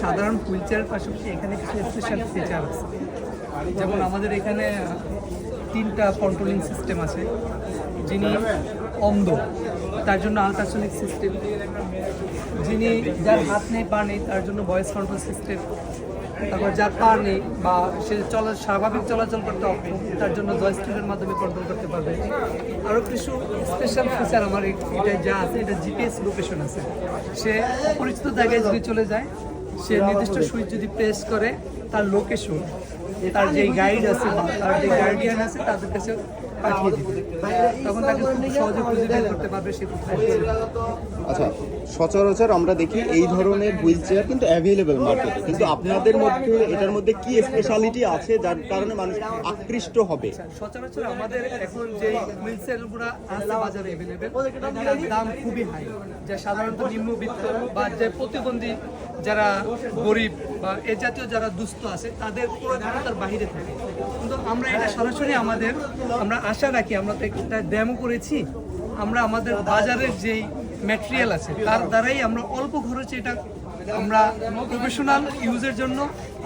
সাধারণ হুইল চেয়ারের পাশাপাশি এখানে কিছু স্পেশাল ফিচার আছে। যেমন আমাদের এখানে 3টা কন্ট্রোলিং সিস্টেম আছে। যিনি অন্ধ তার জন্য আলট্রাসনিক সিস্টেম, যার হাত নেই পা নেই তার জন্য ভয়েস কন্ট্রোল সিস্টেম, তারপর যার পা নেই বা সে স্বাভাবিক চলাচল করতে অক্ষম তার জন্য জয়স্টিকের মাধ্যমে কন্ট্রোল করতে পারবে। আরও কিছু স্পেশাল ফিচার আমার এটা যা আছে, এটা জিপিএস লোকেশন আছে। সে অপরিচিত জায়গায় যদি চলে যায়, সে নির্দিষ্ট সুইচ যদি প্রেস করে তার লোকেশন তার যে গাইড আছে বা তার যে গার্ডিয়ান আছে তাদের কাছে পাঠিয়ে দিবে, তখন তাকে খুব সহজে খুঁজে বের করতে পারবে সে কোথায় আছে। আচ্ছা, সচরাচর আমরা দেখি এই ধরনের হুইল চেয়ার কিন্তু অ্যাভেলেবেল মার্কেটে, কিন্তু আপনাদের মধ্যে এটার মধ্যে কি স্পেশালিটি আছে যার কারণে মানুষ আকৃষ্ট হবে? সচরাচর আমাদের এখন যে হুইল চেয়ারগুলো আছে বাজারে অ্যাভেলেবেল, তার দাম খুবই হাই, যা সাধারণত নিম্নবিত্ত বা যে প্রতিবন্ধী যারা গরিব বা এ জাতীয় যারা দুস্থ আছে তাদের পুরো ক্ষমতার বাহিরে থাকে। কিন্তু আমরা এটা সরাসরি আমরা আশা রাখি, আমরা তো একটা ডেমো করেছি, আমরা আমাদের বাজারের যেই ম্যাটেরিয়াল আছে তার দ্বারাই আমরা অল্প খরচে এটা আমরা প্রফেশনাল ইউজের জন্য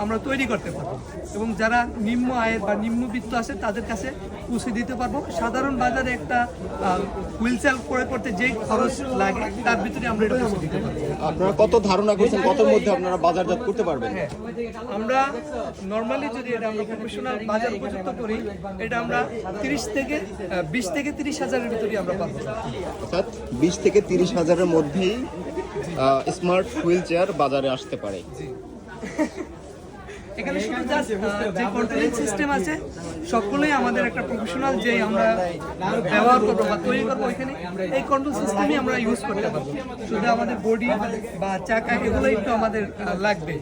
আমরা তৈরি করতে পারবো এবং যারা নিম্ন আয়ের বা নিম্নবিত্ত আছে তাদের কাছে পৌঁছে দিতে পারবো। সাধারণ বাজারে একটা হুইল চেয়ার ক্রয় করতে যেই খরচ লাগে তার ভিতরে আমরা এটা পৌঁছে দিতে পারবো। আপনারা কত ধারণা করছেন কতর মধ্যে আপনারা বাজারজাত করতে পারবেন? হ্যাঁ, আমরা নর্মালি যদি এটা আমরা প্রফেশনাল বাজার উপযুক্ত করি, এটা আমরা 20 থেকে 30 হাজারের ভিতরে আমরা পাবো। অর্থাৎ 20 থেকে 30 হাজারের মধ্যেই স্মার্ট হুইল চেয়ার বাজারে আসতে পারে। এখানে শুধু জাস্ট যে কন্ট্রোলিং সিস্টেম আছে সবগুলোই আমাদের একটা প্রফেশনাল যে আমরা ব্যবহার করবো বা তৈরি করবো, এখানে এই কন্ট্রোল সিস্টেমই আমরা ইউজ করতে পারবো। শুধু আমাদের বডি বা চাকা এগুলো একটু আমাদের লাগবে।